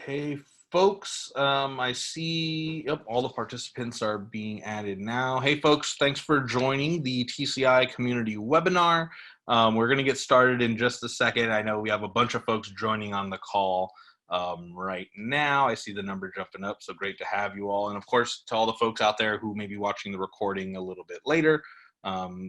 Hey, folks, I see, yep, all the participants are being added now. Hey, folks, thanks for joining the TCI community webinar. We're going to get started in just a second. I know we have a bunch of folks joining on the call right now. I see the number jumping up, so great to have you all. And of course, to all the folks out there who may be watching the recording a little bit later,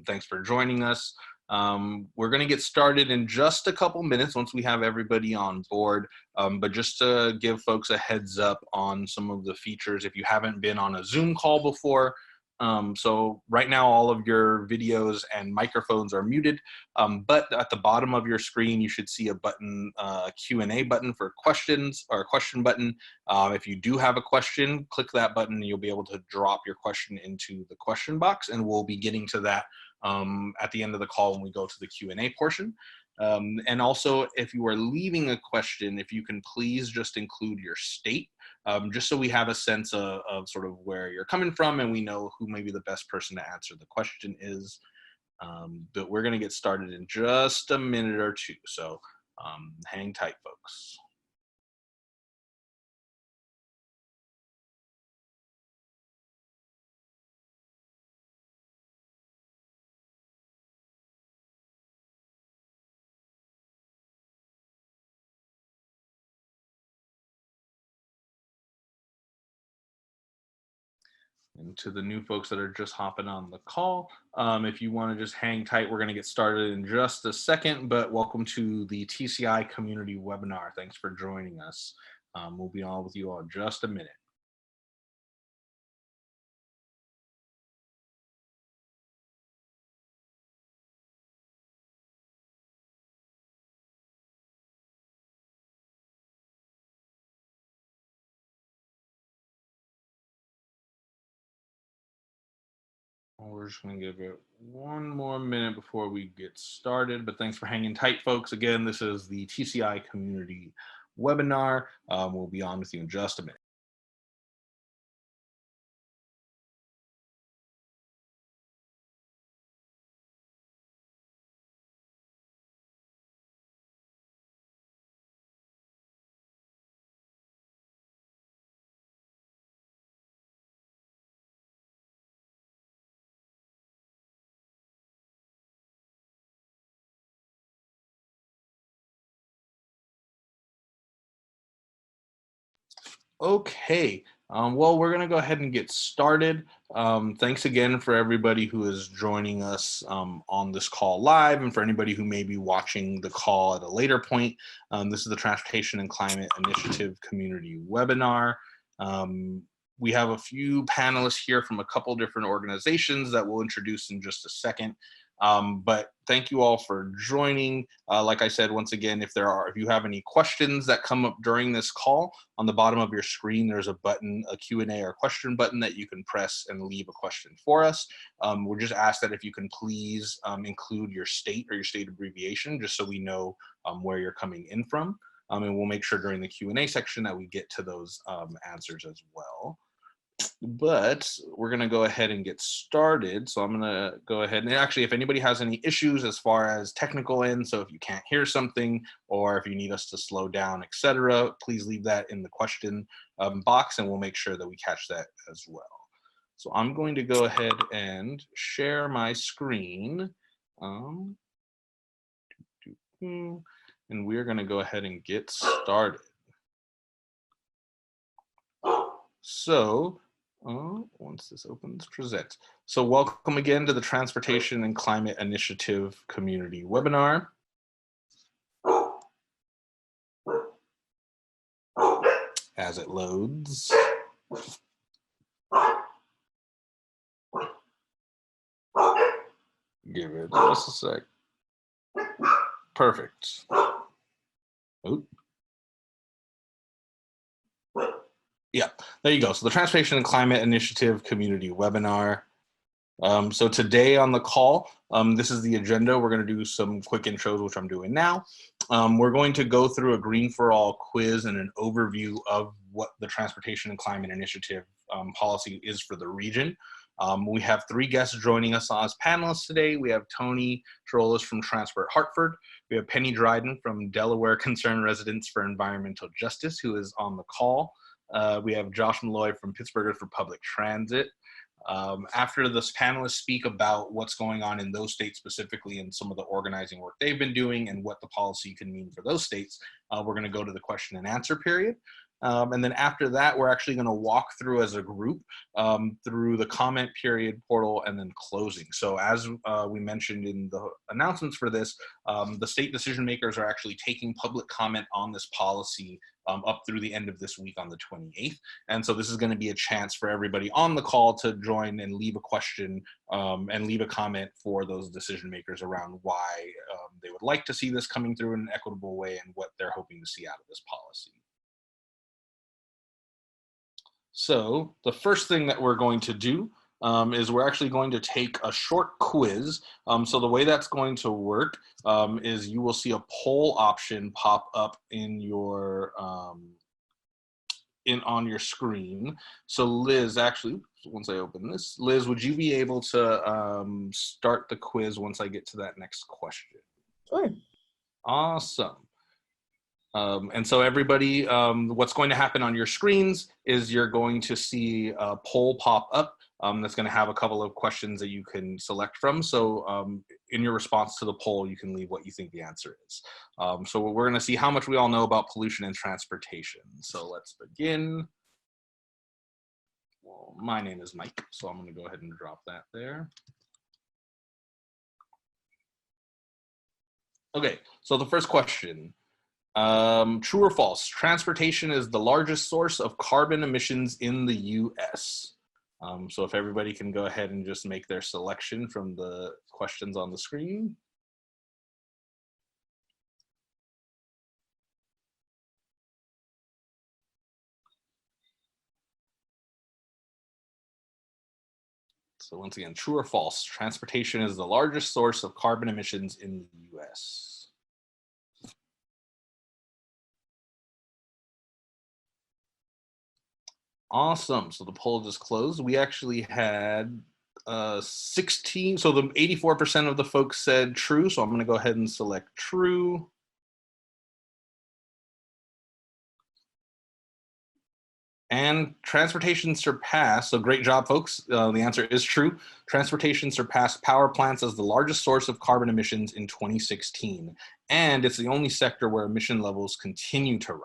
thanks for joining us. We're going to get started in just a couple minutes once we have everybody on board. But just to give folks a heads up on some of the features, if you haven't been on a Zoom call before, so right now all of your videos and microphones are muted, but at the bottom of your screen you should see a button, Q&A button for questions, or a question button. If you do have a question, click that button and you'll be able to drop your question into the question box, and we'll be getting to that at the end of the call when we go to the Q&A portion. And also, if you are leaving a question, if you can please just include your state, just so we have a sense of sort of where you're coming from and we know who maybe the best person to answer the question is. But we're going to get started in just a minute or two, so hang tight, folks. And to the new folks that are just hopping on the call, if you want to just hang tight, we're going to get started in just a second, but welcome to the TCI community webinar. Thanks for joining us. We'll be on with you all in just a minute. We're just going to give it one more minute before we get started, but thanks for hanging tight, folks. Again, this is the TCI community webinar. We'll be on with you in just a minute. Okay, well, we're going to go ahead and get started. Thanks again for everybody who is joining us on this call live, and for anybody who may be watching the call at a later point. This is the Transportation and Climate Initiative Community Webinar. We have a few panelists here from a couple different organizations that we'll introduce in just a second. But thank you all for joining. Like I said, once again, if you have any questions that come up during this call, on the bottom of your screen, there's a button, a Q&A or question button that you can press and leave a question for us. We're just asked that if you can please include your state or your state abbreviation, just so we know where you're coming in from. And we'll make sure during the Q&A section that we get to those answers as well. But we're going to go ahead and get started. So I'm going to go ahead and actually, if anybody has any issues as far as technical end, so if you can't hear something or if you need us to slow down, etc., please leave that in the question box and we'll make sure that we catch that as well. So I'm going to go ahead and share my screen. And we're going to go ahead and get started. So once this opens, present. So welcome again to the Transportation and Climate Initiative Community Webinar. As it loads. Give it just a sec. Perfect. Oop. Yeah, there you go. So the Transportation and Climate Initiative Community Webinar. So today on the call, this is the agenda. We're going to do some quick intros, which I'm doing now. We're going to go through a Green for All quiz and an overview of what the Transportation and Climate Initiative policy is for the region. We have 3 guests joining us as panelists today. We have Tony Trolas from Transport Hartford. We have Penny Dryden from Delaware Concerned Residents for Environmental Justice, who is on the call. We have Josh Malloy from Pittsburghers for Public Transit. After the panelists speak about what's going on in those states specifically and some of the organizing work they've been doing and what the policy can mean for those states, we're going to go to the question and answer period. And then after that, we're actually going to walk through as a group through the comment period portal and then closing. So as we mentioned in the announcements for this, the state decision makers are actually taking public comment on this policy up through the end of this week on the 28th. And so this is going to be a chance for everybody on the call to join and leave a question and leave a comment for those decision makers around why they would like to see this coming through in an equitable way and what they're hoping to see out of this policy. So the first thing that we're going to do is we're actually going to take a short quiz. So the way that's going to work is you will see a poll option pop up in your on your screen. So Liz, actually, once I open this, Liz, would you be able to start the quiz once I get to that next question? Sure. Awesome. And so everybody, what's going to happen on your screens is you're going to see a poll pop up that's going to have a couple of questions that you can select from. So in your response to the poll, you can leave what you think the answer is. So we're going to see how much we all know about pollution and transportation. So let's begin. Well, my name is Mike, so I'm going to go ahead and drop that there. Okay, so the first question. True or false? Transportation is the largest source of carbon emissions in the US. So if everybody can go ahead and just make their selection from the questions on the screen. So once again, true or false? Transportation is the largest source of carbon emissions in the US. Awesome. So the poll just closed. We actually had 16. So the 84% of the folks said true. So I'm going to go ahead and select true. And transportation surpassed. So great job, folks. The answer is true. Transportation surpassed power plants as the largest source of carbon emissions in 2016. And it's the only sector where emission levels continue to rise.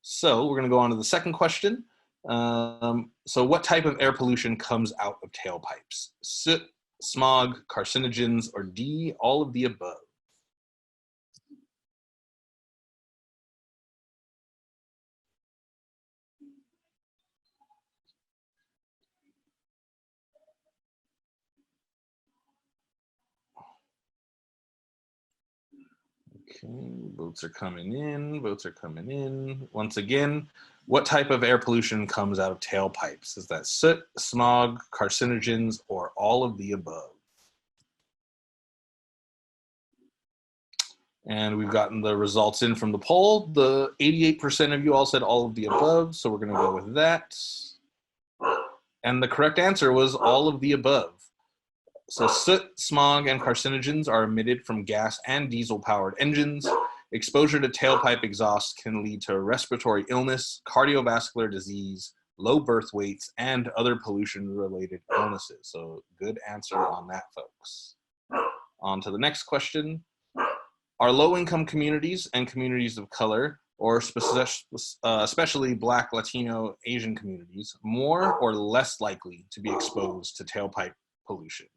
So we're going to go on to the second question. So what type of air pollution comes out of tailpipes? Soot, smog, carcinogens, or D, all of the above? Okay, votes are coming in, votes are coming in. Once again, what type of air pollution comes out of tailpipes? Is that soot, smog, carcinogens, or all of the above? And we've gotten the results in from the poll. The 88% of you all said all of the above, so we're gonna go with that. And the correct answer was all of the above. So soot, smog, and carcinogens are emitted from gas and diesel-powered engines. Exposure to tailpipe exhaust can lead to respiratory illness, cardiovascular disease, low birth weights, and other pollution-related illnesses. So good answer on that, folks. On to the next question. Are low-income communities and communities of color, or especially Black, Latino, Asian communities, more or less likely to be exposed to tailpipe pollution?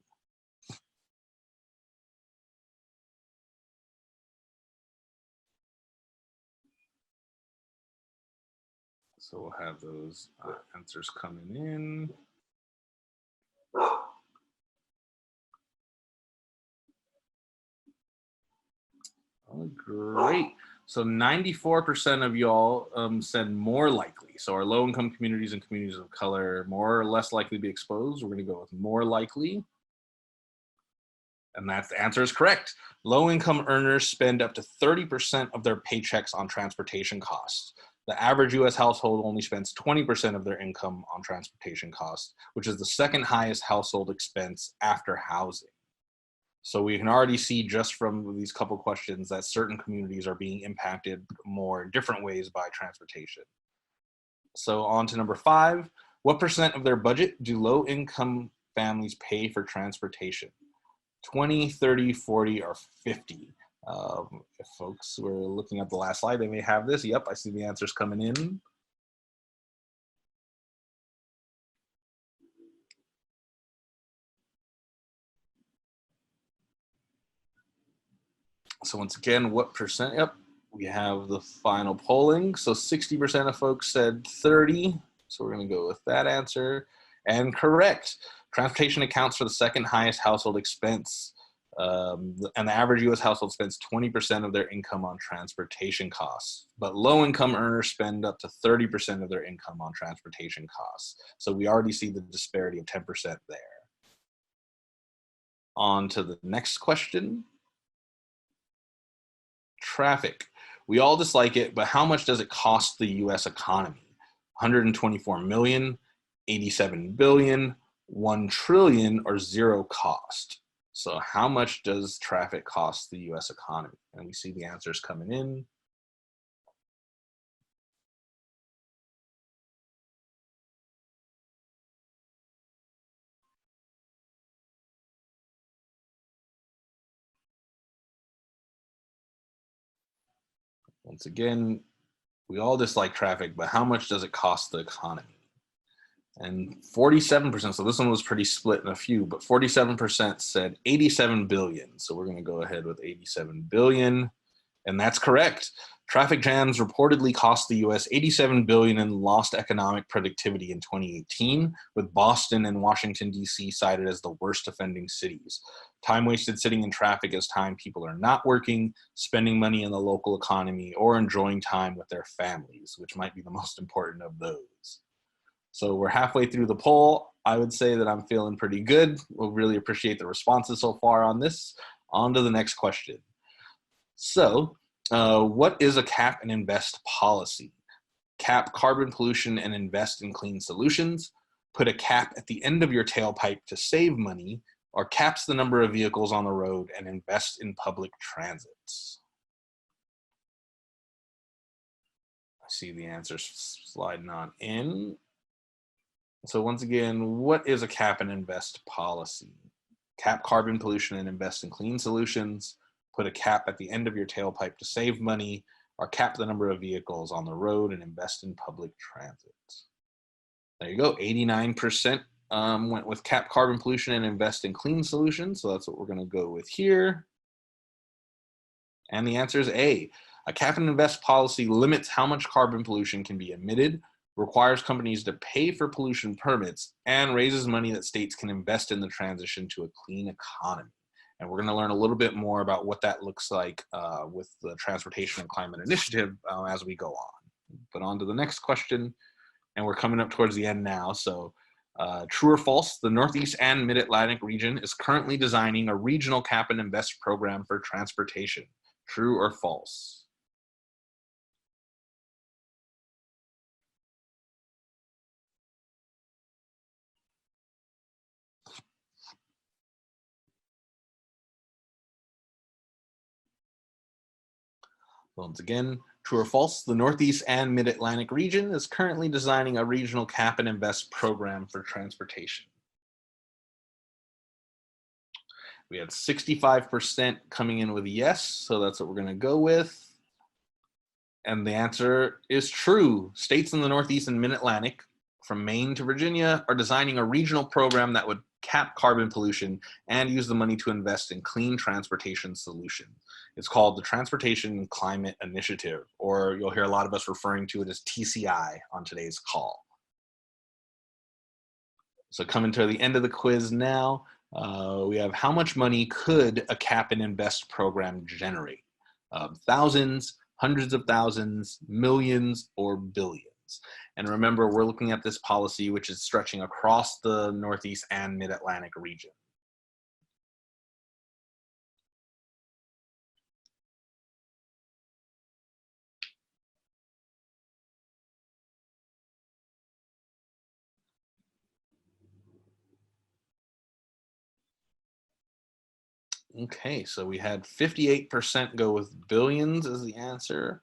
So we'll have those answers coming in. Oh, great. So 94% of y'all said more likely. So our low-income communities and communities of color more or less likely to be exposed. We're going to go with more likely. And that answer is correct. Low-income earners spend up to 30% of their paychecks on transportation costs. The average US household only spends 20% of their income on transportation costs, which is the second highest household expense after housing. So we can already see just from these couple questions that certain communities are being impacted more in different ways by transportation. So on to number 5, what percent of their budget do low income families pay for transportation? 20, 30, 40, or 50? If folks were looking at the last slide, they may have this. Yep, I see the answers coming in. So once again, what percent? Yep, we have the final polling. So 60% of folks said 30. So we're going to go with that answer. And correct. Transportation accounts for the second highest household expense. And the average US household spends 20% of their income on transportation costs. But low income earners spend up to 30% of their income on transportation costs. So we already see the disparity of 10% there. On to the next question. Traffic. We all dislike it, but how much does it cost the US economy? 124 million, 87 billion, 1 trillion, or zero cost? So how much does traffic cost the US economy? And we see the answers coming in. Once again, we all dislike traffic, but how much does it cost the economy? And 47%, so this one was pretty split in a few, but 47% said 87 billion. So we're going to go ahead with 87 billion. And that's correct. Traffic jams reportedly cost the US 87 billion in lost economic productivity in 2018, with Boston and Washington, D.C. cited as the worst offending cities. Time wasted sitting in traffic is time people are not working, spending money in the local economy, or enjoying time with their families, which might be the most important of those. So we're halfway through the poll. I would say that I'm feeling pretty good. We'll really appreciate the responses so far on this. On to the next question. So, what is a cap and invest policy? Cap carbon pollution and invest in clean solutions, put a cap at the end of your tailpipe to save money, or caps the number of vehicles on the road and invest in public transits. I see the answers sliding on in. So once again, what is a cap and invest policy? Cap carbon pollution and invest in clean solutions, put a cap at the end of your tailpipe to save money, or cap the number of vehicles on the road and invest in public transit. There you go, 89% went with cap carbon pollution and invest in clean solutions, so that's what we're gonna go with here. And the answer is A. A cap and invest policy limits how much carbon pollution can be emitted, requires companies to pay for pollution permits, and raises money that states can invest in the transition to a clean economy. And we're going to learn a little bit more about what that looks like with the Transportation and Climate Initiative as we go on. But on to the next question, and we're coming up towards the end now. So true or false, the Northeast and Mid-Atlantic region is currently designing a regional cap and invest program for transportation. True or false? Once again, true or false, the Northeast and Mid-Atlantic region is currently designing a regional cap and invest program for transportation. We had 65% coming in with yes, so that's what we're going to go with. And the answer is true. States in the Northeast and Mid-Atlantic, from Maine to Virginia, are designing a regional program that would cap carbon pollution and use the money to invest in clean transportation solutions. It's called the Transportation and Climate Initiative, or you'll hear a lot of us referring to it as TCI on today's call. So coming to the end of the quiz now, we have how much money could a cap and invest program generate? Thousands, hundreds of thousands, millions, or billions? And remember, we're looking at this policy, which is stretching across the Northeast and Mid-Atlantic region. Okay, so we had 58% go with billions as the answer.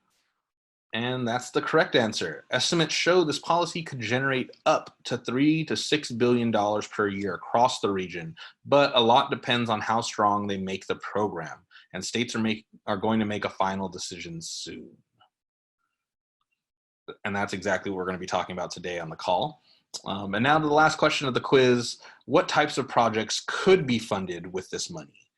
And that's the correct answer. Estimates show this policy could generate up to $3 to $6 billion per year across the region, but a lot depends on how strong they make the program. And states are going to make a final decision soon. And that's exactly what we're going to be talking about today on the call. And now to the last question of the quiz. What types of projects could be funded with this money?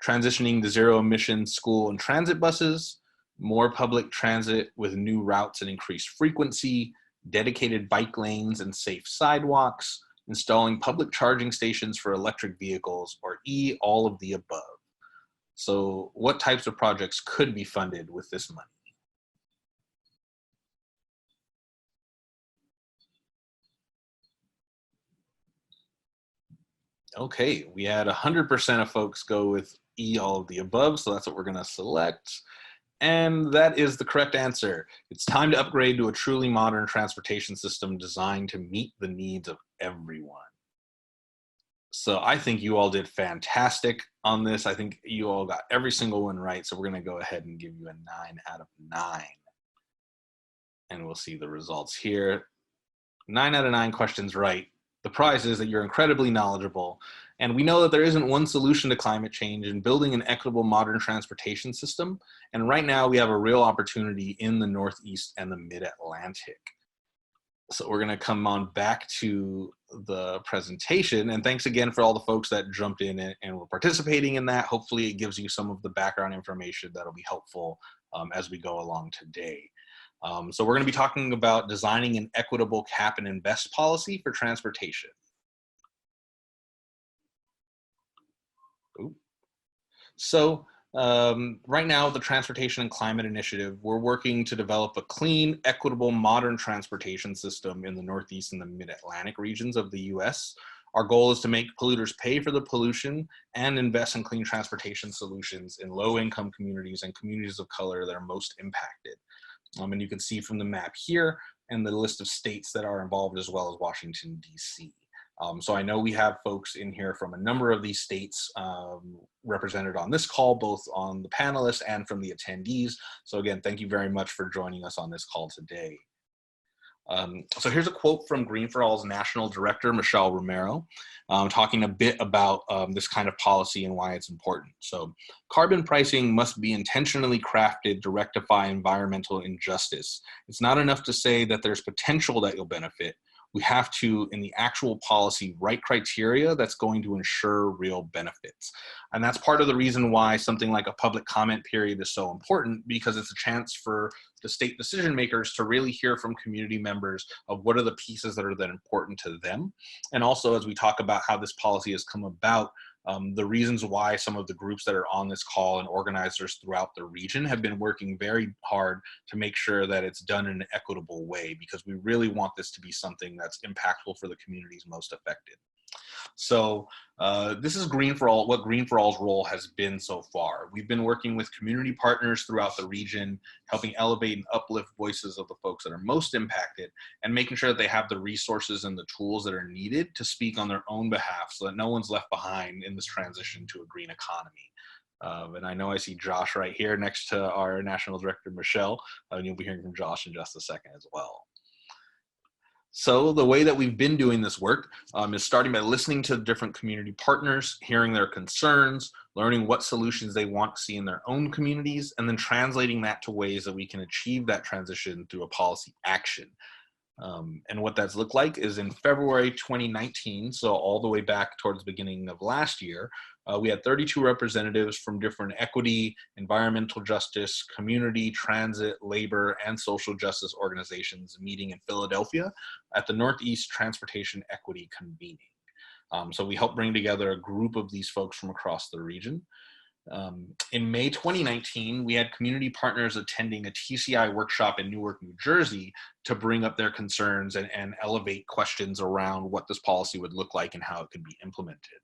Transitioning to zero emission school and transit buses, more public transit with new routes and increased frequency, dedicated bike lanes and safe sidewalks, installing public charging stations for electric vehicles, or E, all of the above. So what types of projects could be funded with this money? Okay, we had 100% of folks go with E, all of the above, so that's what we're going to select. And that is the correct answer. It's time to upgrade to a truly modern transportation system designed to meet the needs of everyone. So I think you all did fantastic on this. I think you all got every single one right. So we're going to go ahead and give you a 9 out of 9. And we'll see the results here. 9 out of 9 questions right. The prize is that you're incredibly knowledgeable. And we know that there isn't one solution to climate change in building an equitable modern transportation system. And right now we have a real opportunity in the Northeast and the Mid-Atlantic. So we're going to come on back to the presentation. And thanks again for all the folks that jumped in and were participating in that. Hopefully it gives you some of the background information that'll be helpful as we go along today. So we're going to be talking about designing an equitable cap and invest policy for transportation. Ooh. So right now, the Transportation and Climate Initiative, we're working to develop a clean, equitable, modern transportation system in the Northeast and the Mid-Atlantic regions of the US. Our goal is to make polluters pay for the pollution and invest in clean transportation solutions in low-income communities and communities of color that are most impacted. And you can see from the map here and the list of states that are involved, as well as Washington, D.C. So I know we have folks in here from a number of these states represented on this call, both on the panelists and from the attendees. So again, thank you very much for joining us on this call today. So here's a quote from Green for All's National Director, Michelle Romero, talking a bit about this kind of policy and why it's important. So carbon pricing must be intentionally crafted to rectify environmental injustice. It's not enough to say that there's potential that you'll benefit. We have to, in the actual policy, write criteria that's going to ensure real benefits. And that's part of the reason why something like a public comment period is so important, because it's a chance for the state decision makers to really hear from community members of what are the pieces that are then important to them. And also, as we talk about how this policy has come about, the reasons why some of the groups that are on this call and organizers throughout the region have been working very hard to make sure that it's done in an equitable way, because we really want this to be something that's impactful for the communities most affected. So this is Green for All, what Green for All's role has been so far. We've been working with community partners throughout the region, helping elevate and uplift voices of the folks that are most impacted, and making sure that they have the resources and the tools that are needed to speak on their own behalf so that no one's left behind in this transition to a green economy. And I know I see Josh right here next to our National Director, Michelle, and you'll be hearing from Josh in just a second as well. So the way that we've been doing this work is starting by listening to different community partners, hearing their concerns, learning what solutions they want to see in their own communities, and then translating that to ways that we can achieve that transition through a policy action. And what that's looked like is in February 2019, so all the way back towards the beginning of last year, we had 32 representatives from different equity, environmental justice, community, transit, labor, and social justice organizations meeting in Philadelphia at the Northeast Transportation Equity Convening. So we helped bring together a group of these folks from across the region. In May 2019, we had community partners attending a TCI workshop in Newark, New Jersey to bring up their concerns and elevate questions around what this policy would look like and how it could be implemented.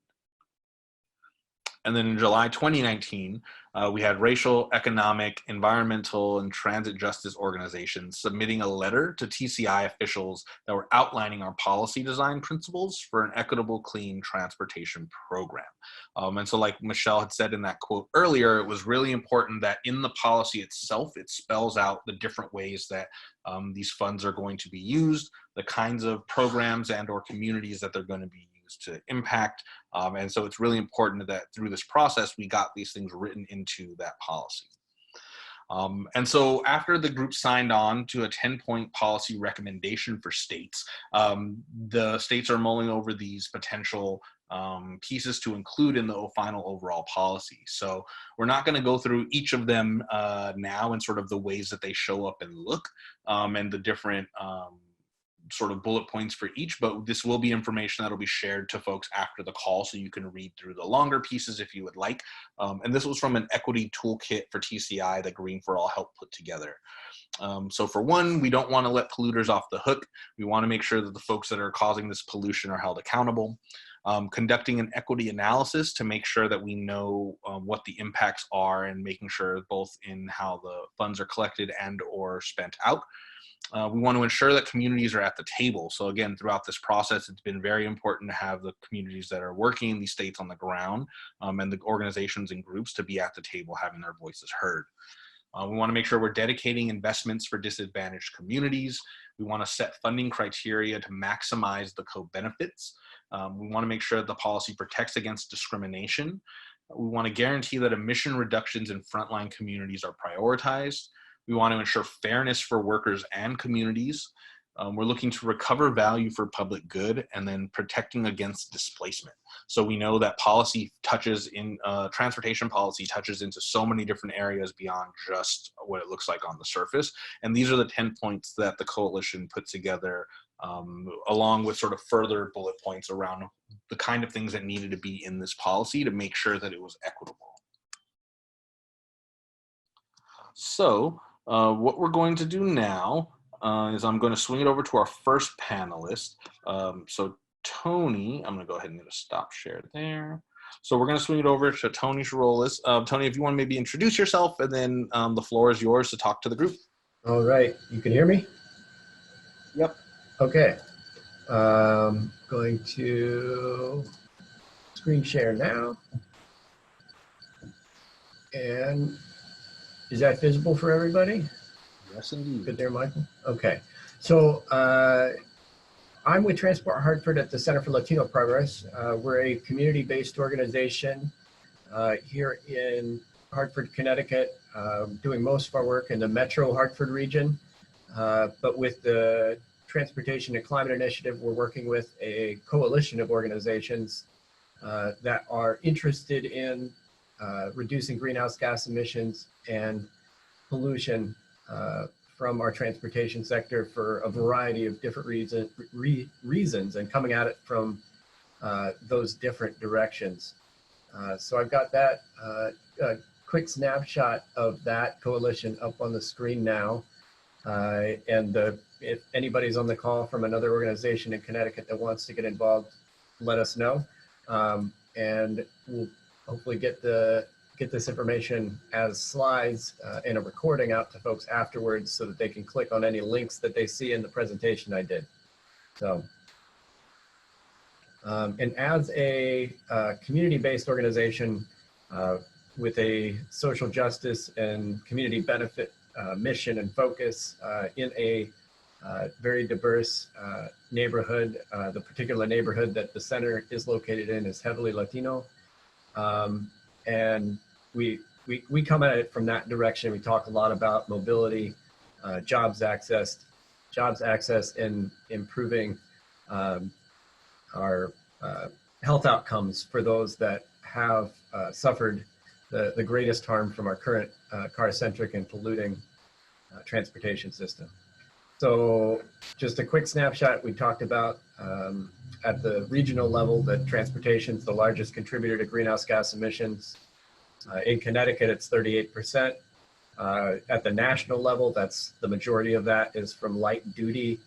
And then in July 2019, we had racial, economic, environmental, and transit justice organizations submitting a letter to TCI officials that were outlining our policy design principles for an equitable, clean transportation program. And so like Michelle had said in that quote earlier, it was really important that in the policy itself, it spells out the different ways that these funds are going to be used, the kinds of programs and or communities that they're going to be used to impact. And so it's really important that through this process, we got these things written into that policy. And so after the group signed on to a 10-point policy recommendation for states, the states are mulling over these potential pieces to include in the final overall policy. So we're not going to go through each of them now and sort of the ways that they show up and look and the different sort of bullet points for each, but this will be information that will be shared to folks after the call, so you can read through the longer pieces if you would like. And this was from an equity toolkit for TCI that Green for All helped put together. So for one, we don't want to let polluters off the hook. We want to make sure that the folks that are causing this pollution are held accountable. Conducting an equity analysis to make sure that we know what the impacts are, and making sure both in how the funds are collected and or spent out. We want to ensure that communities are at the table. So again, throughout this process, it's been very important to have the communities that are working in these states on the ground and the organizations and groups to be at the table, having their voices heard. We want to make sure we're dedicating investments for disadvantaged communities. We want to set funding criteria to maximize the co-benefits. We want to make sure that the policy protects against discrimination. We want to guarantee that emission reductions in frontline communities are prioritized. We want to ensure fairness for workers and communities. We're looking to recover value for public good, and then protecting against displacement. So we know that policy touches in, transportation policy touches into so many different areas beyond just what it looks like on the surface. And these are the 10 points that the coalition put together, along with sort of further bullet points around the kind of things that needed to be in this policy to make sure that it was equitable. So what we're going to do now is I'm going to swing it over to our first panelist. So Tony, I'm going to go ahead and get a stop share there. So we're going to swing it over to Tony Shirolis. Tony, if you want to maybe introduce yourself, and then the floor is yours to talk to the group. All right. You can hear me? Yep. Okay. Going to screen share now. And is that visible for everybody? Yes, indeed. Good there, Michael. Okay. So I'm with Transport Hartford at the Center for Latino Progress. We're a community-based organization here in Hartford, Connecticut, doing most of our work in the Metro Hartford region. But with the Transportation and Climate Initiative, we're working with a coalition of organizations that are interested in reducing greenhouse gas emissions and pollution from our transportation sector for a variety of different reasons, and coming at it from those different directions. So I've got that a quick snapshot of that coalition up on the screen now. And if anybody's on the call from another organization in Connecticut that wants to get involved, let us know. And we'll hopefully get this information as slides and a recording out to folks afterwards, so that they can click on any links that they see in the presentation I did. So, and as a community-based organization with a social justice and community benefit mission and focus in a very diverse neighborhood, the particular neighborhood that the center is located in is heavily Latino. And we come at it from that direction. We talk a lot about mobility, jobs access, and improving our health outcomes for those that have suffered the greatest harm from our current car-centric and polluting transportation system. So just a quick snapshot. We talked about at the regional level that transportation is the largest contributor to greenhouse gas emissions. In Connecticut, it's 38%. At the national level, that's the majority of that is from light duty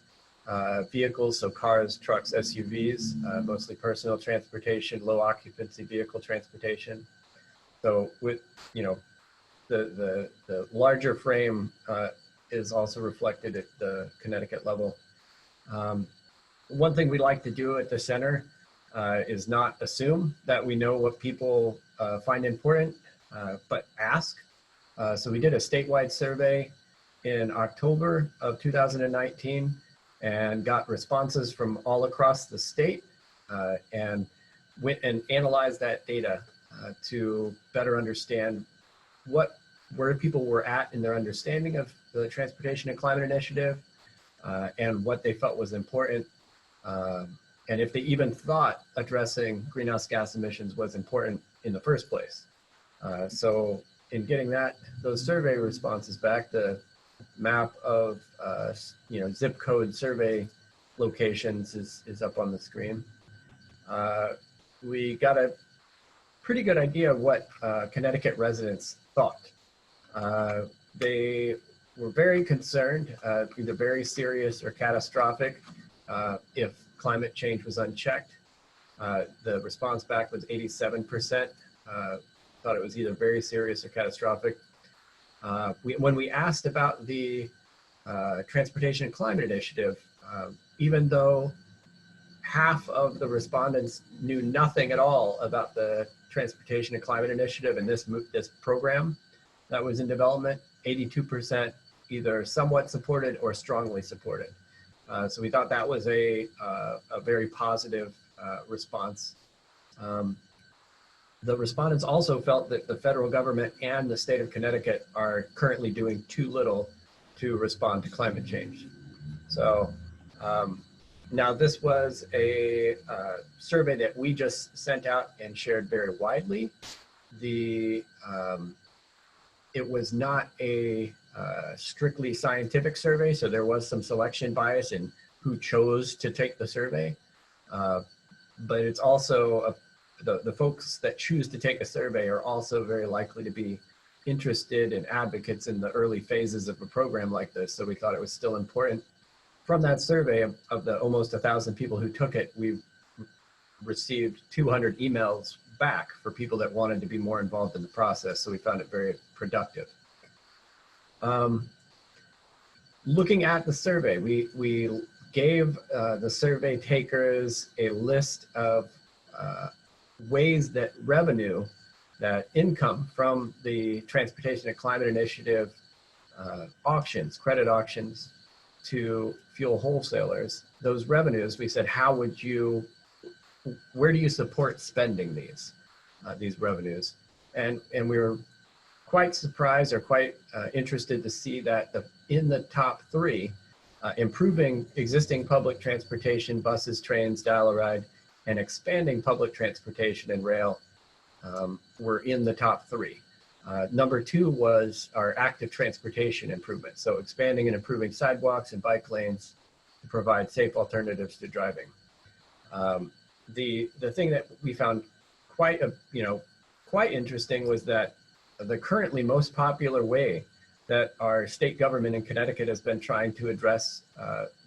vehicles, so cars, trucks, SUVs, mostly personal transportation, low occupancy vehicle transportation. So with, you know, the larger frame is also reflected at the Connecticut level. One thing we like to do at the center is not assume that we know what people find important, but ask. So we did a statewide survey in October of 2019 and got responses from all across the state, and went and analyzed that data to better understand where people were at in their understanding of the Transportation and Climate Initiative, and what they felt was important, and if they even thought addressing greenhouse gas emissions was important in the first place. So in getting those survey responses back, the map of zip code survey locations is up on the screen. We got a pretty good idea of what Connecticut residents thought. They were very concerned, either very serious or catastrophic, if climate change was unchecked. The response back was 87%, thought it was either very serious or catastrophic. When we asked about the Transportation and Climate Initiative, even though half of the respondents knew nothing at all about the Transportation and Climate Initiative and this program that was in development, 82% either somewhat supported or strongly supported. So we thought that was a very positive response. The respondents also felt that the federal government and the state of Connecticut are currently doing too little to respond to climate change. So now this was a survey that we just sent out and shared very widely. It was not a strictly scientific survey, so there was some selection bias in who chose to take the survey. But it's also the folks that choose to take a survey are also very likely to be interested and advocates in the early phases of a program like this. So we thought it was still important. From that survey of the almost 1,000 people who took it, we received 200 emails back for people that wanted to be more involved in the process. So we found it very productive. Looking at the survey, we gave the survey takers a list of ways that revenue, that income from the Transportation and Climate Initiative auctions, credit auctions to fuel wholesalers, those revenues, we said, where do you support spending these revenues? And we were quite surprised or quite interested to see that in the top three, improving existing public transportation, buses, trains, dial-a-ride, and expanding public transportation and rail were in the top three. Number two was our active transportation improvement. So expanding and improving sidewalks and bike lanes to provide safe alternatives to driving. The thing that we found quite interesting was that the currently most popular way that our state government in Connecticut has been trying to address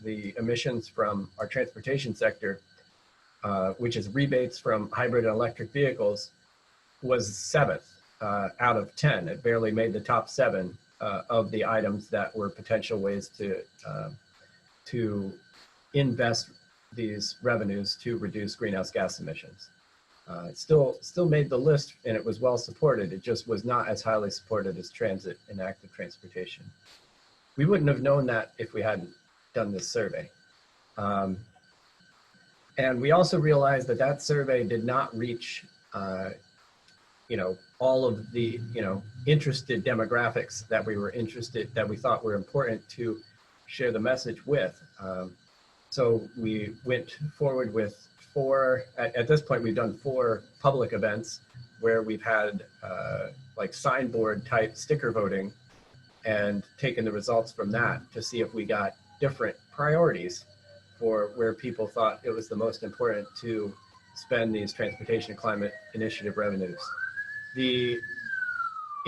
the emissions from our transportation sector, which is rebates from hybrid and electric vehicles, was 7th out of 10. It barely made the top 7 of the items that were potential ways to invest these revenues to reduce greenhouse gas emissions. It still made the list, and it was well supported. It just was not as highly supported as transit and active transportation. We wouldn't have known that if we hadn't done this survey. And we also realized that survey did not reach all of the interested demographics that we thought were important to share the message with. So we went forward with at this point we've done 4 public events where we've had like signboard type sticker voting, and taken the results from that to see if we got different priorities for where people thought it was the most important to spend these Transportation and Climate Initiative revenues. The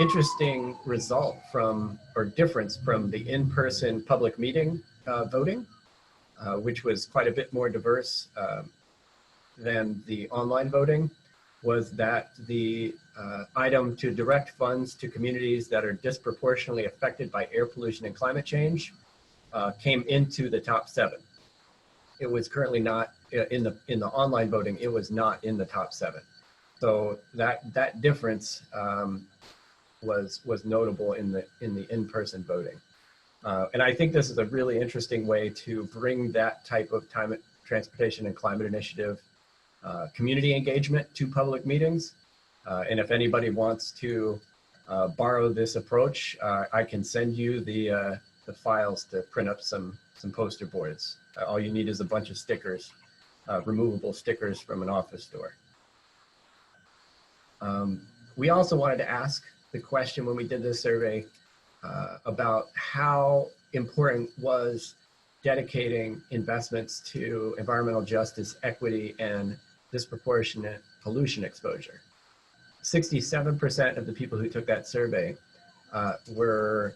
interesting result difference from the in-person public meeting voting, which was quite a bit more diverse than the online voting, was that the item to direct funds to communities that are disproportionately affected by air pollution and climate change came into the top 7. It was currently not in the online voting. It was not in the top 7. So that difference was notable in the in-person voting. And I think this is a really interesting way to bring that type of transportation and climate initiative community engagement to public meetings. And if anybody wants to borrow this approach, I can send you the files to print up some poster boards. All you need is a bunch of stickers, removable stickers from an office store. We also wanted to ask the question when we did this survey about how important was dedicating investments to environmental justice, equity, and disproportionate pollution exposure. 67% of the people who took that survey were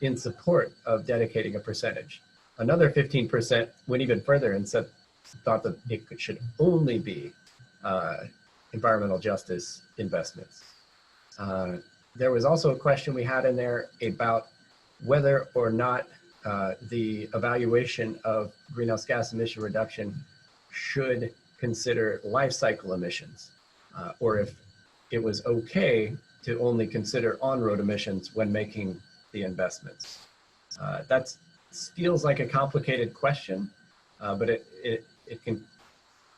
in support of dedicating a percentage. Another 15% went even further and thought that it should only be environmental justice investments. There was also a question we had in there about whether or not the evaluation of greenhouse gas emission reduction should consider life cycle emissions, or if it was okay to only consider on-road emissions when making the investments. That feels like a complicated question, but it can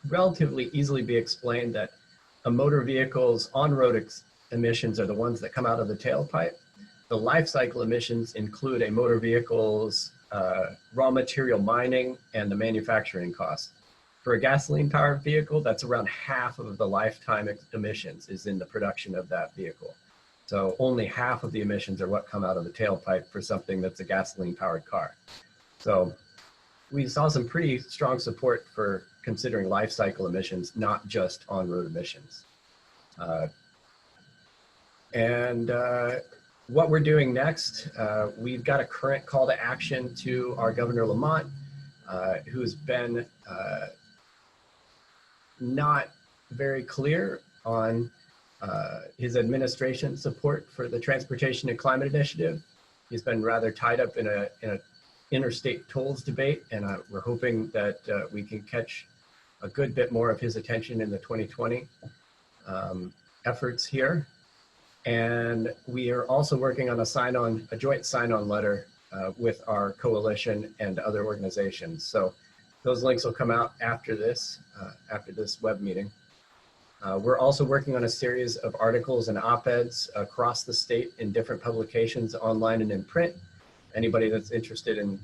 relatively easily be explained that a motor vehicle's on-road emissions are the ones that come out of the tailpipe. The life cycle emissions include a motor vehicle's raw material mining and the manufacturing costs. For a gasoline-powered vehicle, that's around half of the lifetime emissions is in the production of that vehicle. So only half of the emissions are what come out of the tailpipe for something that's a gasoline-powered car. So we saw some pretty strong support for considering life cycle emissions, not just on-road emissions. What we're doing next, we've got a current call to action to our Governor Lamont, who's been not very clear on his administration support for the Transportation and Climate Initiative. He's been rather tied up in a interstate tolls debate, and we're hoping that we can catch a good bit more of his attention in the 2020 efforts here. And we are also working on a joint sign-on letter with our coalition and other organizations. So those links will come out after this web meeting. We're also working on a series of articles and op-eds across the state in different publications, online and in print. Anybody that's interested in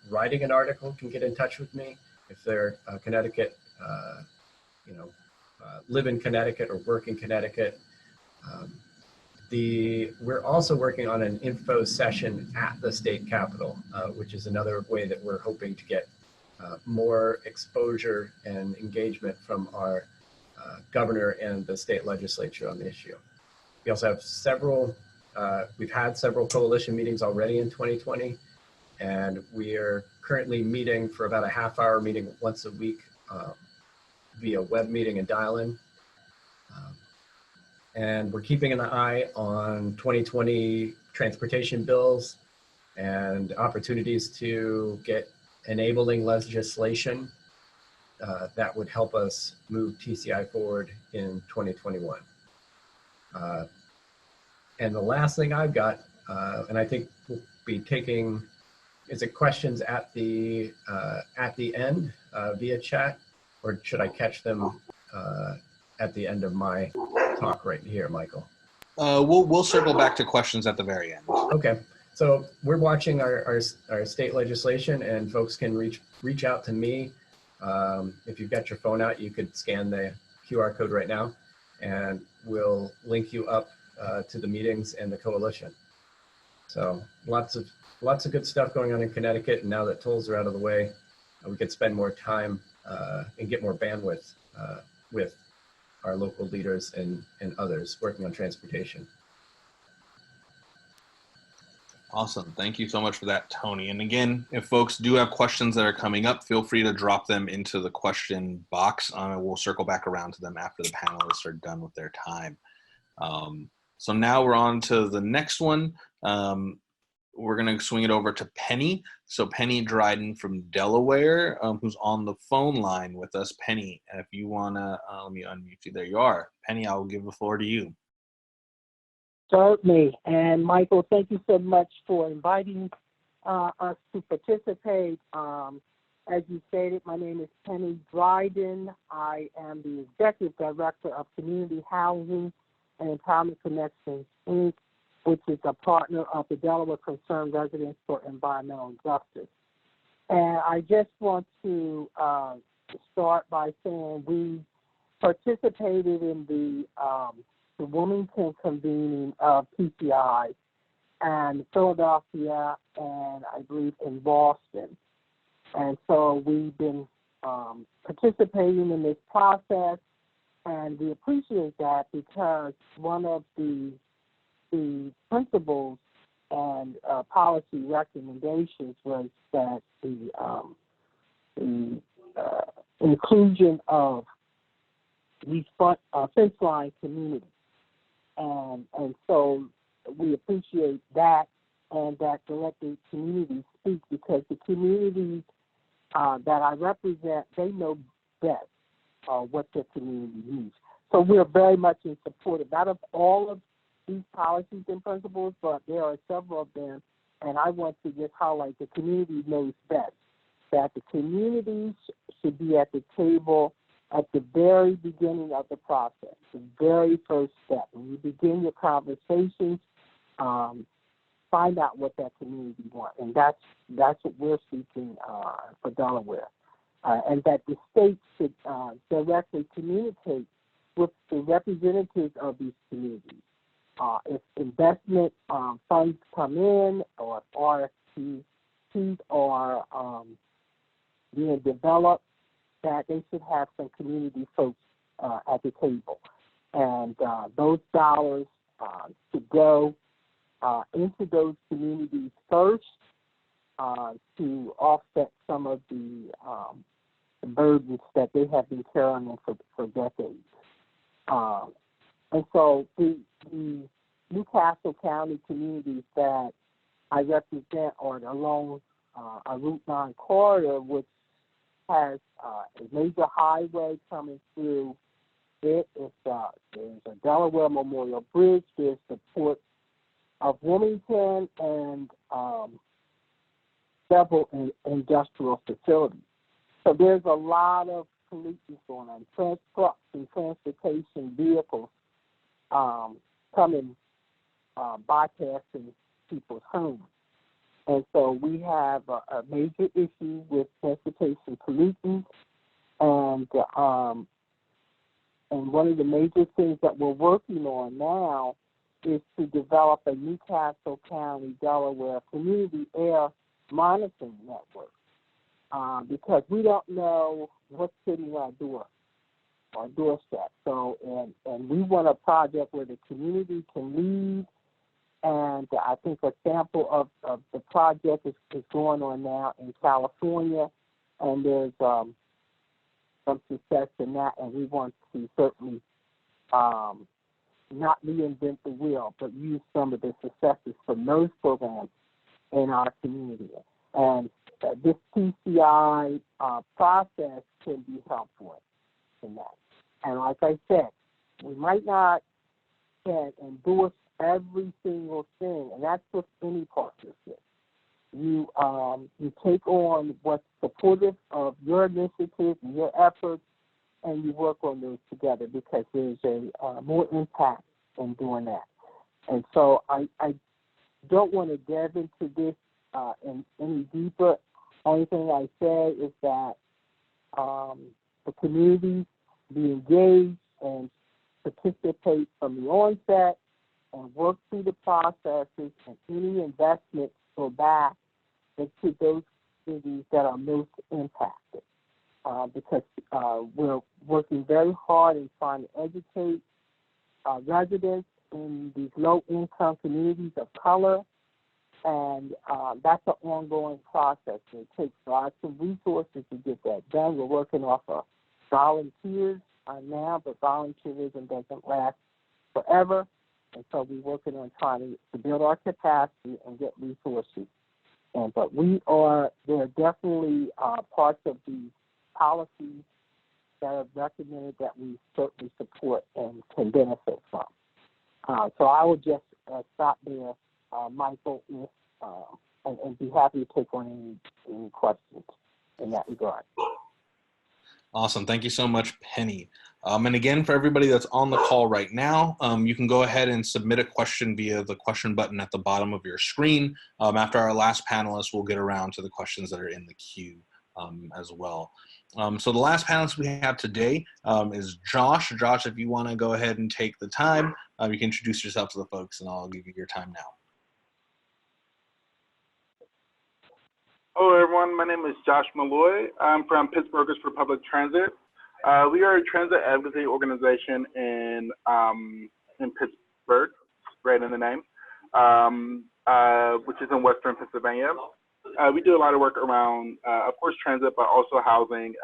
writing an article can get in touch with me. If they're Connecticut, live in Connecticut or work in Connecticut. We're also working on an info session at the state capitol, which is another way that we're hoping to get more exposure and engagement from our governor and the state legislature on the issue. We also have we've had several coalition meetings already in 2020, and we are currently meeting for about a half-hour meeting once a week via web meeting and dial-in. And we're keeping an eye on 2020 transportation bills and opportunities to get enabling legislation that would help us move TCI forward in 2021. And the last thing I've got, and I think we'll be taking, is it questions at the end via chat, or should I catch them at the end of my talk right here, Michael? We'll circle back to questions at the very end. Okay, so we're watching our state legislation, and folks can reach out to me. If you've got your phone out, you could scan the QR code right now, and we'll link you up to the meetings and the coalition. So lots of good stuff going on in Connecticut, and now that tolls are out of the way, we could spend more time and get more bandwidth with our local leaders and others working on transportation. Awesome. Thank you so much for that, Tony. And again, if folks do have questions that are coming up, feel free to drop them into the question box. We'll circle back around to them after the panelists are done with their time. So now we're on to the next one. We're going to swing it over to Penny. So Penny Dryden from Delaware, who's on the phone line with us. Penny, if you want to, let me unmute you. There you are. Penny, I will give the floor to you. Certainly. And Michael, thank you so much for inviting us to participate. As you stated, my name is Penny Dryden. I am the Executive Director of Community Housing and Empowerment Connections, Inc., which is a partner of the Delaware Concerned Residents for Environmental Justice. And I just want to start by saying we participated in the Wilmington convening of TCI and Philadelphia and I believe in Boston. And so we've been participating in this process, and we appreciate that because one of the principles and policy recommendations was that the inclusion of these fence line communities. And so we appreciate that and that the elected communities speak because the communities that I represent, they know best what their community needs. So we're very much in support of not of all of these policies and principles, but there are several of them, and I want to just highlight the community knows best, that the communities should be at the table at the very beginning of the process, the very first step. When you begin your conversations, find out what that community wants, and that's what we're seeking for Delaware, and that the state should directly communicate with the representatives of these communities. If investment funds come in, or if RFPs are being developed, that they should have some community folks at the table. And those dollars should go into those communities first to offset some of the burdens that they have been carrying for decades. And so the Newcastle County communities that I represent are along a Route 9 corridor, which has a major highway coming through it. There's a Delaware Memorial Bridge. There's the Port of Wilmington and several industrial facilities. So there's a lot of pollutants going on, trucks and transportation vehicles coming, bypassing people's homes. And so we have a major issue with transportation pollutants, and one of the major things that we're working on now is to develop a Newcastle County, Delaware community air monitoring network, because we don't know what's hitting our doorstep. So, and we want a project where the community can lead. And I think a sample of the project is going on now in California, and there's some success in that, and we want to certainly not reinvent the wheel, but use some of the successes from those programs in our community. And this TCI process can be helpful in that. And like I said, we might not can endorse every single thing, and that's with any partnership. You take on what's supportive of your initiative and your efforts, and you work on those together because there's a more impact in doing that. And so I don't want to delve into this any deeper. Only thing I say is that the community be engaged and participate from the onset and work through the processes, and any investments go back into those communities that are most impacted. Because we're working very hard in trying to educate residents in these low-income communities of color And that's an ongoing process. It takes lots of resources to get that done. We're working off of volunteers now, but volunteerism doesn't last forever. And so we're working on trying to build our capacity and get resources. But there are definitely parts of these policies that are recommended that we certainly support and can benefit from. So I will just stop there, Michael, and be happy to take on any questions in that regard. Awesome. Thank you so much, Penny. And again, for everybody that's on the call right now, you can go ahead and submit a question via the question button at the bottom of your screen. After our last panelist, we'll get around to the questions that are in the queue as well. So the last panelist we have today is Josh. Josh, if you want to go ahead and take the time, you can introduce yourself to the folks, and I'll give you your time now. Hello, everyone. My name is Josh Malloy. I'm from Pittsburghers for Public Transit. We are a transit advocacy organization in Pittsburgh, right in the name, which is in Western Pennsylvania. We do a lot of work around, of course, transit, but also housing,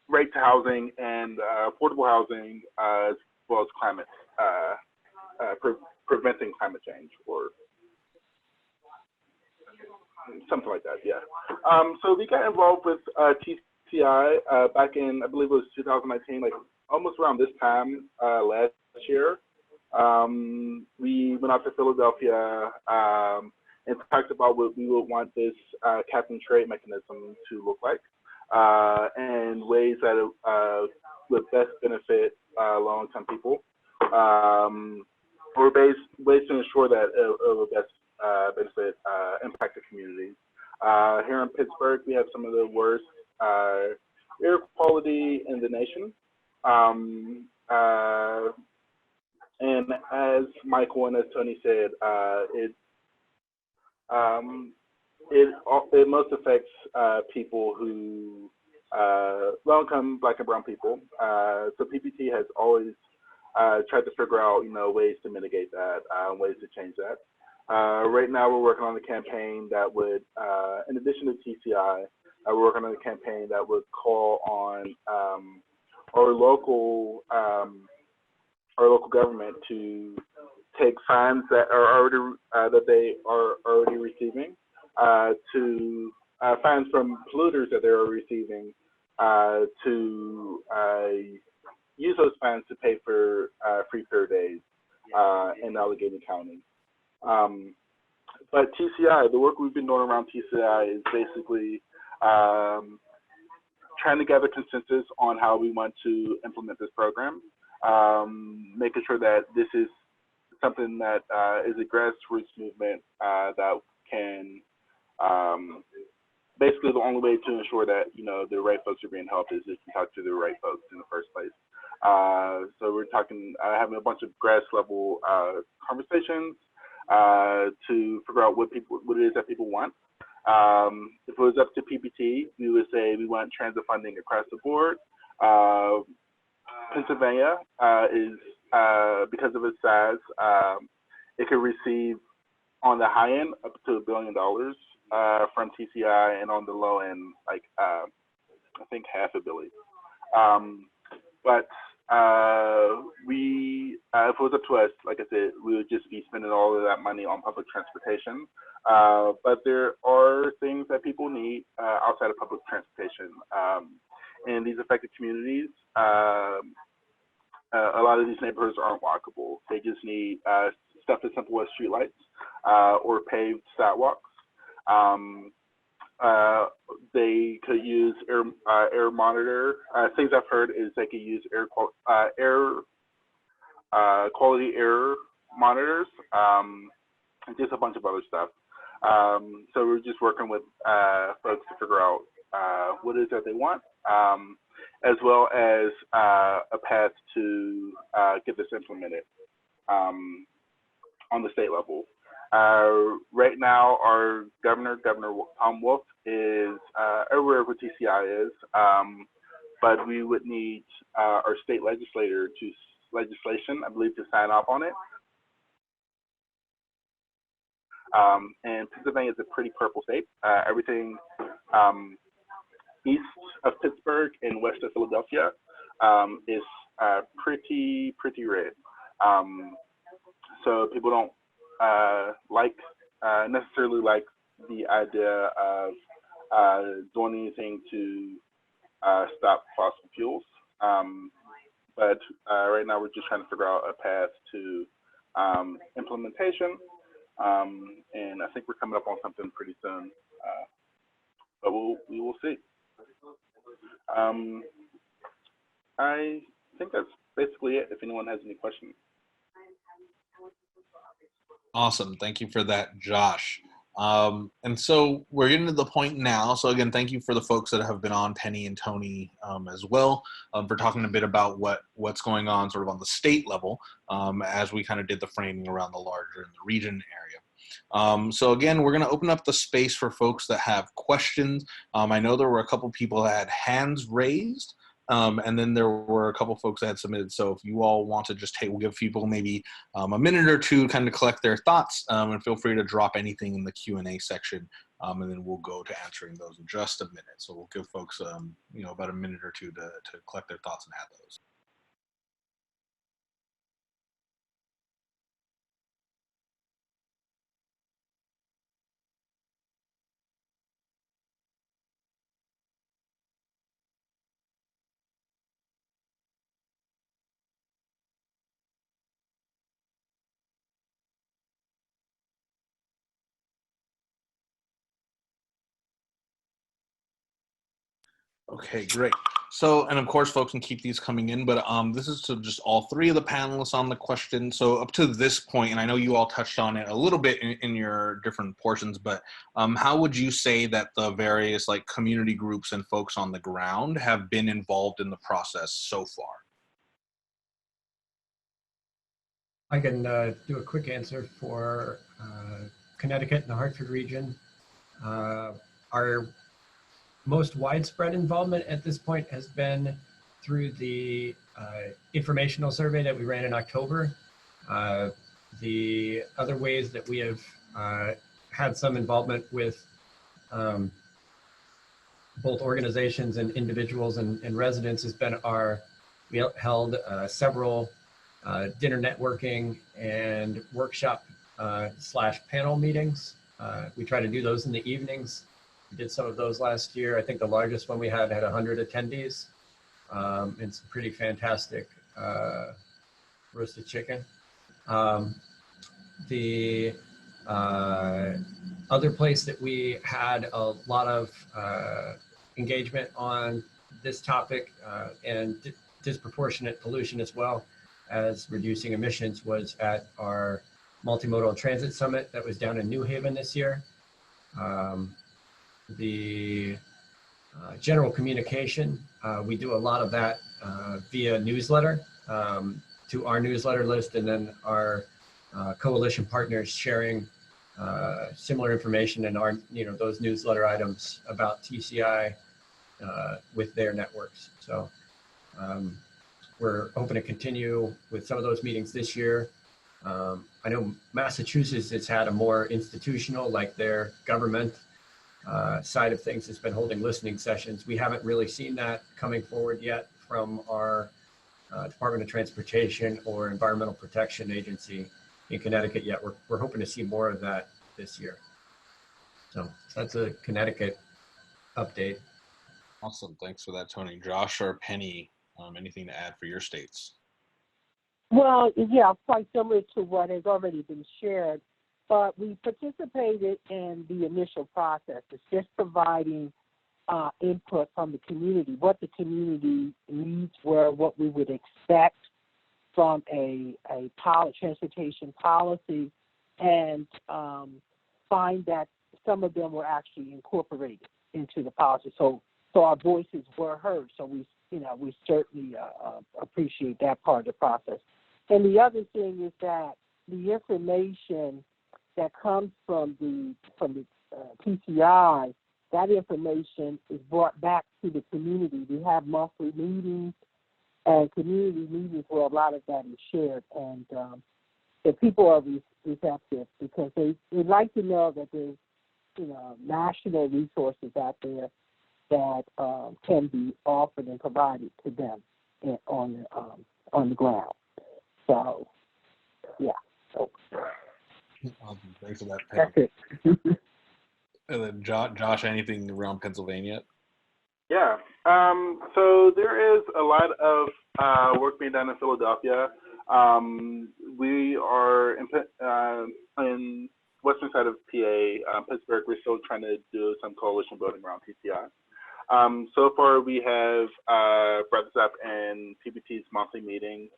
right to housing, and affordable housing, as well as climate, preventing climate change, or something like that, yeah. So we got involved with TCI back in, I believe it was 2019, like almost around this time last year. We went out to Philadelphia and talked about what we would want this cap and trade mechanism to look like, and ways that it would best benefit low-income people, or ways to ensure that it would best benefit impacted communities. Here in Pittsburgh, we have some of the worst air quality in the nation. And as Michael and as Tony said, it most affects people who, low-income Black and brown people. So PPT has always tried to figure out, ways to mitigate that, ways to change that. Right now, we're working on a campaign that would, in addition to TCI, we're working on a campaign that would call on our local government to take fines that are already they are already receiving, to fines from polluters that they're receiving, to use those fines to pay for free fair days in Allegheny County. But TCI, the work we've been doing around TCI is basically trying to gather consensus on how we want to implement this program, making sure that this is something that is a grassroots movement that can, basically the only way to ensure that, the right folks are being helped is if you talk to the right folks in the first place. So we're talking, having a bunch of grass level conversations to figure out what it is that people want. If it was up to PPT, we would say we want transit funding across the board. Pennsylvania is, because of its size, it could receive on the high end up to $1 billion from TCI, and on the low end, like I think $500 million. But if it was up to us, like I said, we would just be spending all of that money on public transportation. But there are things that people need outside of public transportation. In these affected communities, a lot of these neighborhoods aren't walkable. They just need stuff as simple as streetlights or paved sidewalks. They could use air monitor. Things I've heard is they could use air quality air monitors, and just a bunch of other stuff. So we're just working with folks to figure out what it is that they want, as well as a path to get this implemented on the state level. Right now, our Governor Tom Wolf, is everywhere where TCI is, but we would need our state legislation, I believe, to sign off on it. And Pennsylvania is a pretty purple state. Everything east of Pittsburgh and west of Philadelphia is pretty red. So people don't necessarily like the idea of doing anything to stop fossil fuels. But right now we're just trying to figure out a path to implementation. And I think we're coming up on something pretty soon. But we will see. I think that's basically it. If anyone has any questions. Awesome. Thank you for that, Josh. And so we're getting to the point now. So again, thank you for the folks that have been on, Penny and Tony as well, for talking a bit about what's going on sort of on the state level as we kind of did the framing around the larger and the region area. So again, we're going to open up the space for folks that have questions. I know there were a couple people that had hands raised. And then there were a couple folks that had submitted. So if you all want to just we'll give people maybe a minute or two kind of collect their thoughts, and feel free to drop anything in the Q&A section, and then we'll go to answering those in just a minute. So we'll give folks about a minute or two to collect their thoughts and add those. Okay, great. So, and of course, folks can keep these coming in, but this is to just all three of the panelists on the question. So up to this point, and I know you all touched on it a little bit in your different portions, but how would you say that the various community groups and folks on the ground have been involved in the process so far? I can do a quick answer for Connecticut and the Hartford region. Our most widespread involvement at this point has been through the informational survey that we ran in October. The other ways that we have had some involvement with both organizations and individuals and residents has been we held several dinner networking and workshop / panel meetings. We try to do those in the evenings. We did some of those last year. I think the largest one we had 100 attendees, and some pretty fantastic roasted chicken. The other place that we had a lot of engagement on this topic and disproportionate pollution as well as reducing emissions was at our multimodal transit summit that was down in New Haven this year. The general communication, we do a lot of that via newsletter to our newsletter list, and then our coalition partners sharing similar information and those newsletter items about TCI with their networks. So we're hoping to continue with some of those meetings this year. I know Massachusetts has had a more institutional, their government side of things has been holding listening sessions. We haven't really seen that coming forward yet from our Department of Transportation or Environmental Protection Agency in Connecticut yet. We're hoping to see more of that this year. So that's a Connecticut update. Awesome. Thanks for that, Tony. Josh or Penny, anything to add for your states? Well, yeah, quite similar to what has already been shared, but we participated in the initial process. It's just providing input from the community, what the community needs were, what we would expect from a transportation policy, and find that some of them were actually incorporated into the policy. So our voices were heard. So we certainly appreciate that part of the process. And the other thing is that the information that comes from the TCI, that information is brought back to the community. We have monthly meetings and community meetings where a lot of that is shared. And people are receptive because they'd like to know that there's, national resources out there that can be offered and provided to them on the ground. So, yeah. So, Thanks for that, that's Penny. it. And then Josh, anything around Pennsylvania? Yeah. So there is a lot of work being done in Philadelphia. We are in western side of PA, Pittsburgh. We're still trying to do some coalition building around TCI. So far, we have brought this up in PBT's monthly meeting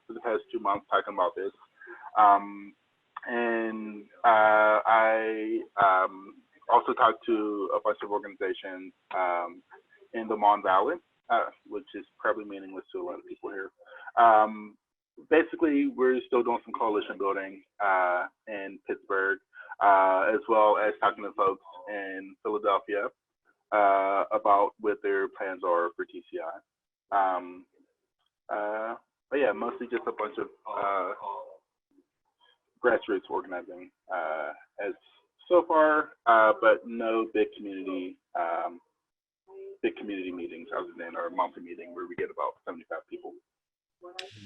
for the past 2 months talking about this. And I also talked to a bunch of organizations in the Mon Valley, which is probably meaningless to a lot of people here. Basically, we're still doing some coalition building in Pittsburgh, as well as talking to folks in Philadelphia about what their plans are for TCI. But yeah, mostly just a bunch of grassroots organizing as so far, but no big community meetings other than our monthly meeting where we get about 75 people.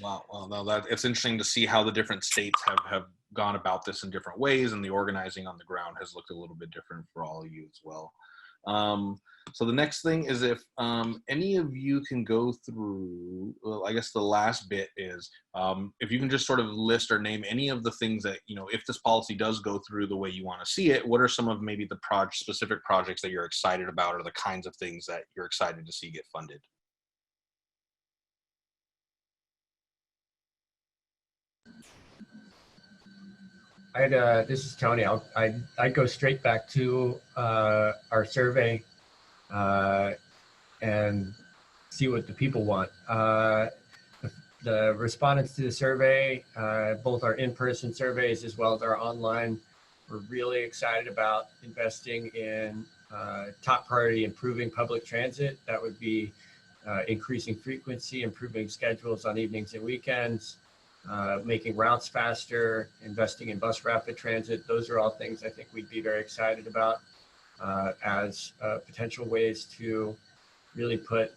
Wow. Well, no, it's interesting to see how the different states have gone about this in different ways, and the organizing on the ground has looked a little bit different for all of you as well. So the next thing is if any of you can go through, well, I guess the last bit is if you can just sort of list or name any of the things that, if this policy does go through the way you want to see it, what are some of maybe the specific projects that you're excited about, or the kinds of things that you're excited to see get funded? This is Tony. I'd go straight back to our survey and see what the people want. The respondents to the survey, both our in-person surveys as well as our online, were really excited about investing in top priority improving public transit. That would be increasing frequency, improving schedules on evenings and weekends, making routes faster, investing in bus rapid transit. Those are all things I think we'd be very excited about as potential ways to really put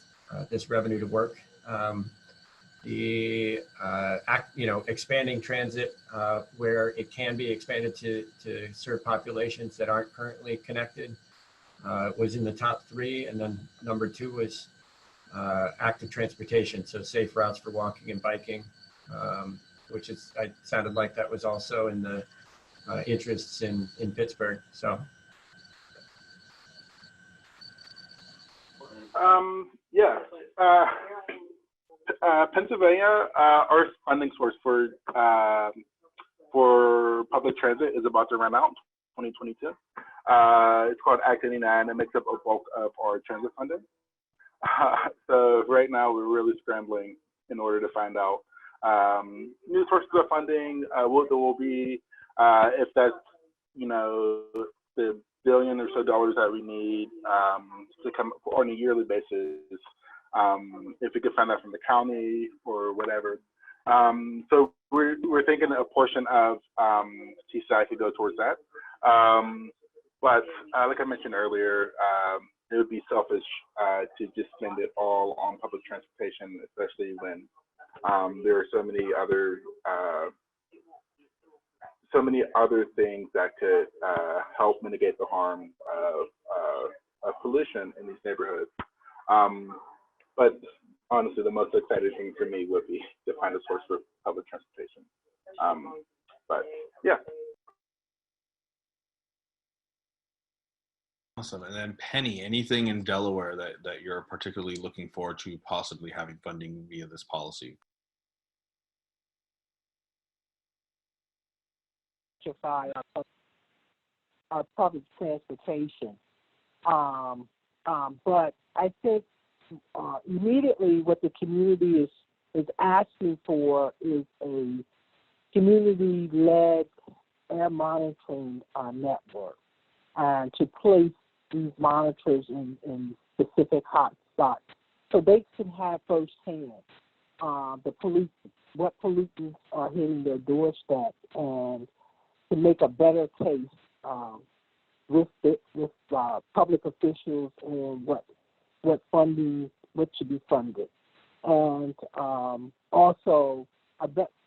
this revenue to work. Expanding transit where it can be expanded to serve populations that aren't currently connected was in the top 3, and then number 2 was active transportation, so safe routes for walking and biking. Which sounded like that was also in the interests in Pittsburgh. So, yeah, Pennsylvania, our funding source for public transit is about to run out, 2022. It's called Act 89. It makes up a bulk of our transit funding. So right now we're really scrambling in order to find out new sources of funding, what there will be, if that's, the billion or so dollars that we need to come on a yearly basis, if we could find that from the county or whatever. So we're thinking a portion of TCI could go towards that. But like I mentioned earlier, it would be selfish to just spend it all on public transportation, especially when there are so many other things that could help mitigate the harm of pollution in these neighborhoods. But honestly, the most exciting thing for me would be to find a source for public transportation. But yeah. Awesome. And then Penny, anything in Delaware that you're particularly looking forward to possibly having funding via this policy? Our public transportation. But I think immediately what the community is asking for is a community-led air monitoring network, and to place these monitors in specific hot spots so they can have firsthand the police what pollutants are hitting their doorstep, and to make a better case with public officials and what funding, what should be funded, and also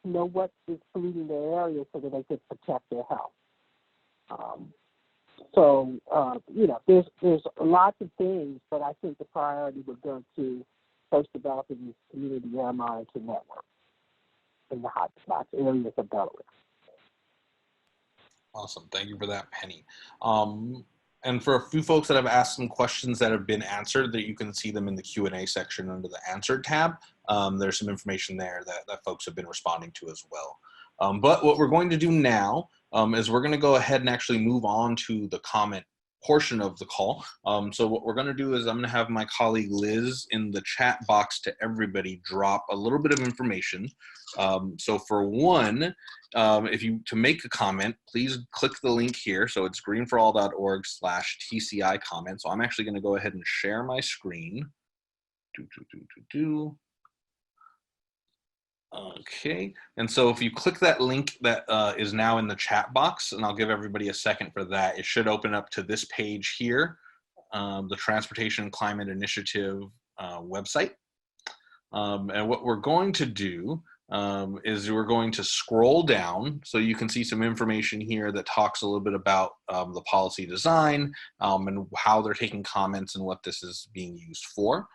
know what is polluting their area so that they can protect their health. There's lots of things, but I think the priority would go to first developing these community air monitoring networks in the hotspots areas of Delaware. Awesome. Thank you for that, Penny. And for a few folks that have asked some questions that have been answered, that you can see them in the Q&A section under the Answered tab. There's some information there that folks have been responding to as well. But what we're going to do now is we're going to go ahead and actually move on to the comment portion of the call. So what we're going to do is I'm going to have my colleague Liz in the chat box to everybody drop a little bit of information. So for one, to make a comment, please click the link here. So it's greenforall.org/TCI comment. So I'm actually going to go ahead and share my screen. Okay, and so if you click that link that is now in the chat box, and I'll give everybody a second for that, it should open up to this page here, the Transportation and Climate Initiative website. And what we're going to do is we're going to scroll down so you can see some information here that talks a little bit about the policy design and how they're taking comments and what this is being used for.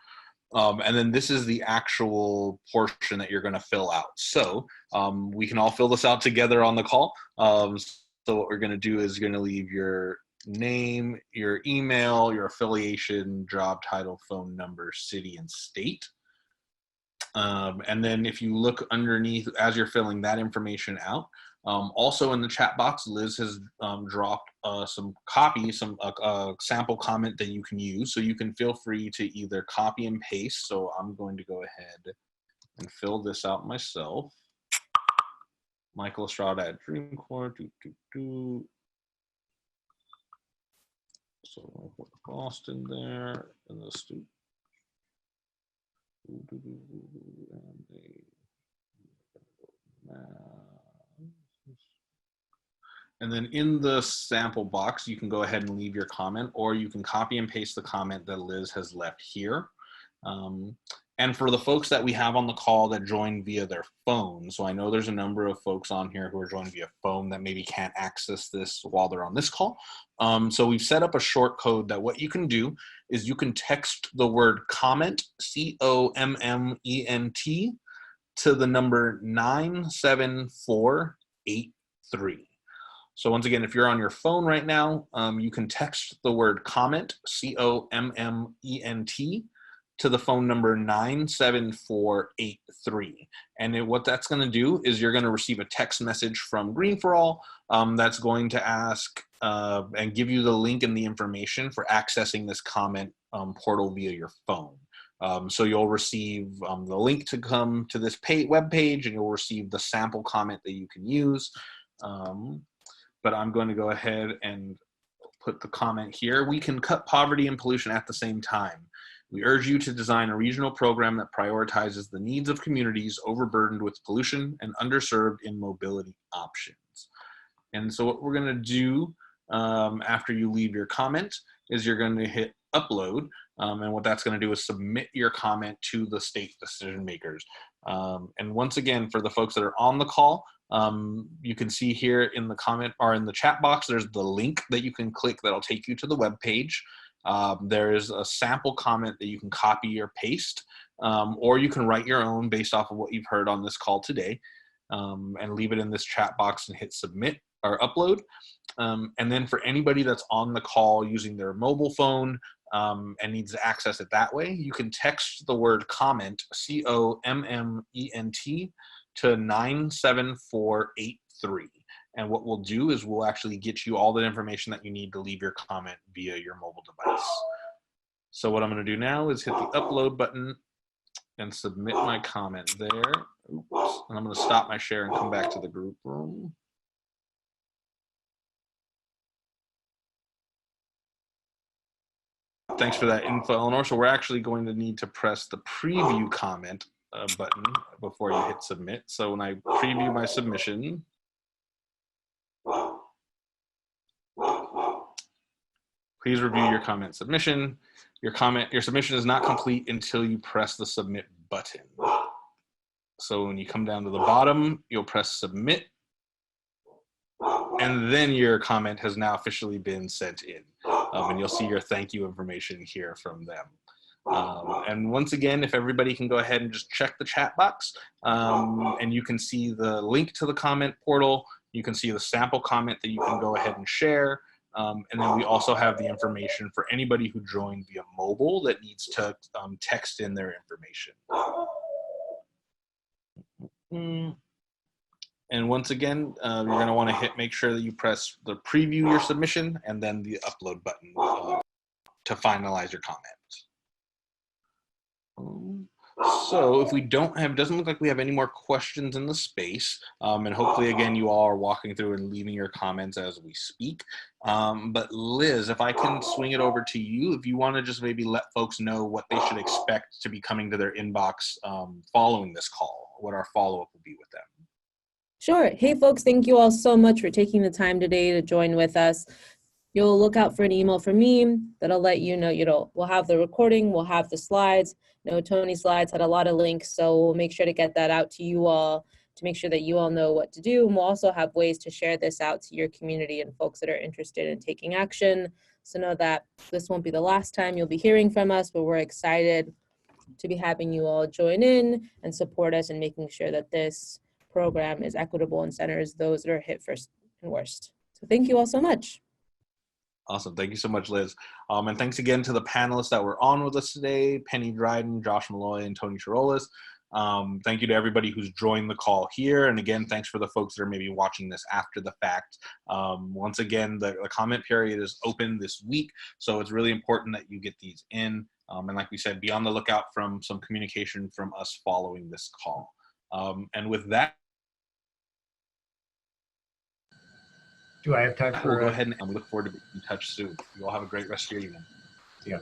And then this is the actual portion that you're going to fill out. So we can all fill this out together on the call. So what we're going to do is you're going to leave your name, your email, your affiliation, job title, phone number, city, and state. And then if you look underneath as you're filling that information out, also in the chat box, Liz has dropped some sample comment that you can use. So you can feel free to either copy and paste. So I'm going to go ahead and fill this out myself. Michael Estrada at Dreamcore. So I'll put Boston there and the student. And then in the sample box, you can go ahead and leave your comment, or you can copy and paste the comment that Liz has left here. And for the folks that we have on the call that join via their phone, so I know there's a number of folks on here who are joined via phone that maybe can't access this while they're on this call. So we've set up a short code that what you can do is you can text the word comment, COMMENT, to the number 97483. So once again, if you're on your phone right now, you can text the word comment, COMMENT, to the phone number 97483. And what that's going to do is you're going to receive a text message from Green for All that's going to ask and give you the link and the information for accessing this comment portal via your phone. So you'll receive the link to come to this web page, and you'll receive the sample comment that you can use. But I'm going to go ahead and put the comment here. We can cut poverty and pollution at the same time. We urge you to design a regional program that prioritizes the needs of communities overburdened with pollution and underserved in mobility options. And so what we're going to do after you leave your comment is you're going to hit upload. And what that's going to do is submit your comment to the state decision makers. And once again, for the folks that are on the call, you can see here in the comment or in the chat box, there's the link that you can click that'll take you to the web page. There is a sample comment that you can copy or paste, or you can write your own based off of what you've heard on this call today, and leave it in this chat box and hit submit or upload. And then for anybody that's on the call using their mobile phone and needs to access it that way, you can text the word comment, COMMENT, to 97483. And what we'll do is we'll actually get you all the information that you need to leave your comment via your mobile device. So what I'm going to do now is hit the upload button and submit my comment there. Oops. And I'm going to stop my share and come back to the group room. Thanks for that info, Eleanor. So we're actually going to need to press the preview comment button before you hit submit. So when I preview my submission, please review your comment submission. Your submission is not complete until you press the submit button. So when you come down to the bottom, you'll press submit, and then your comment has now officially been sent in. And you'll see your thank you information here from them. And once again, if everybody can go ahead and just check the chat box, and you can see the link to the comment portal. You can see the sample comment that you can go ahead and share. And then we also have the information for anybody who joined via mobile that needs to text in their information. And once again, you're going to want to make sure that you press the preview your submission and then the upload button to finalize your comment. So if we doesn't look like we have any more questions in the space, and hopefully again you all are walking through and leaving your comments as we speak. But Liz, if I can swing it over to you, if you want to just maybe let folks know what they should expect to be coming to their inbox following this call, what our follow-up will be with them. Sure. Hey folks, thank you all so much for taking the time today to join with us. You'll look out for an email from me that'll let you know, we'll have the recording, we'll have the slides. Tony's slides had a lot of links, so we'll make sure to get that out to you all to make sure that you all know what to do. And we'll also have ways to share this out to your community and folks that are interested in taking action. So know that this won't be the last time you'll be hearing from us, but we're excited to be having you all join in and support us in making sure that this program is equitable and centers those that are hit first and worst. So thank you all so much. Awesome. Thank you so much, Liz. And thanks again to the panelists that were on with us today, Penny Dryden, Josh Malloy, and Tony Chirolas. Thank you to everybody who's joined the call here. And again, thanks for the folks that are maybe watching this after the fact. Once again, the comment period is open this week, so it's really important that you get these in. And like we said, be on the lookout from some communication from us following this call. And with that, Do I have time for? we'll go ahead and we look forward to being in touch soon. You all have a great rest of your evening. Yeah.